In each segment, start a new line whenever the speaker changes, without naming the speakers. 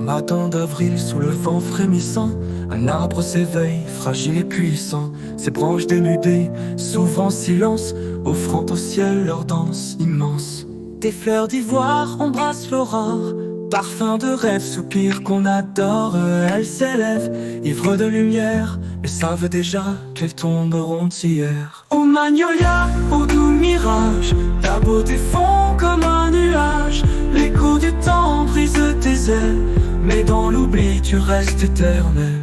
matin d'avril, sous le vent frémissant, un arbre s'éveille, fragile et puissant. Ses branches dénudées s'ouvrent en silence, offrant au ciel leur danse immense. Des fleurs d'ivoire embrassent l'aurore, parfum de rêve, soupir qu'on adore. Elles s'élèvent, ivres de lumière, mais savent déjà qu'elles tomberont hier. Ô magnolia, ô doux mirage, ta beauté fond comme un nuage. L'écho du temps brise tes ailes, mais dans l'oubli tu restes éternel.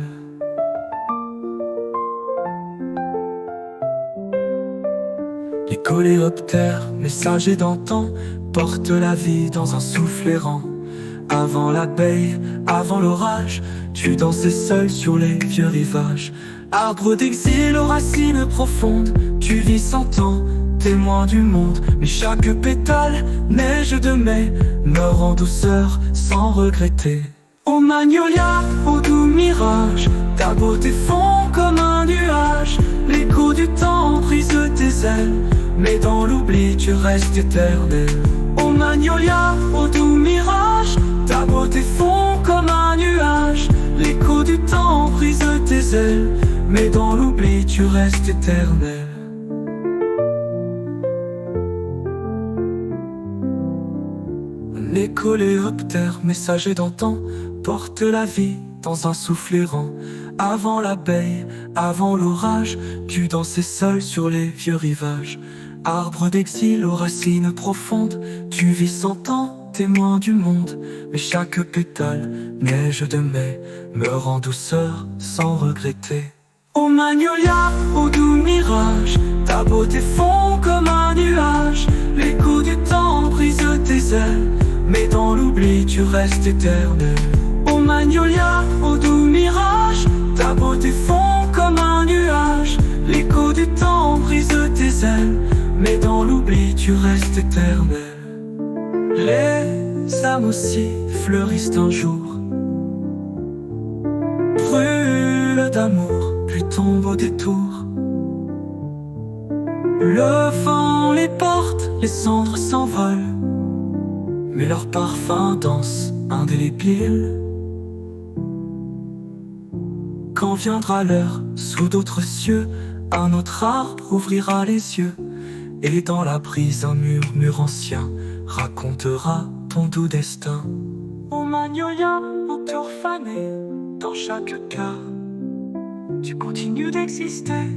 Les coléoptères, messagers d'antan, portent la vie dans un souffle errant. Avant l'abeille, avant l'orage, tu dansais seul sur les vieux rivages. Arbre d'exil aux racines profondes, tu vis 100 ans, témoin du monde. Mais chaque pétale, neige de mai, meurt en douceur sans regretter. Ô magnolia, ô doux mirage, ta beauté fond comme un nuage. L'écho du temps brise tes ailes, mais dans l'oubli tu restes éternel. Ô magnolia, ô doux mirage, ta beauté fond comme un nuage. L'écho du temps brise tes ailes, mais dans l'oubli tu restes éternel. Les coléoptères, messagers d'antan, portent la vie dans un souffle errant. Avant l'abeille, avant l'orage, tu dansais seul sur les vieux rivages. Arbre d'exil aux racines profondes, tu vis 100 ans, témoin du monde. Mais chaque pétale, neige de mai, meurt en douceur sans regretter. Ô magnolia, ô doux mirage, ta beauté fond comme un nuage. L'écho du temps brise tes ailes, mais dans l'oubli tu restes éternel. Ô magnolia, ô doux mirage, ta beauté fond comme un nuage. L'écho du temps brise tes ailes, mais dans l'oubli tu restes éternel. Les âmes aussi fleurissent un jour, brûlent d'amour, puis tombent au détour. Le vent les porte, les cendres s'envolent, mais leur parfum danse indélébile. Quand viendra l'heure, sous d'autres cieux, un autre arbre ouvrira les yeux, et dans la brise un murmure ancien racontera ton doux destin. Ô magnolia, auteur fané, dans chaque cœur, tu continues d'exister.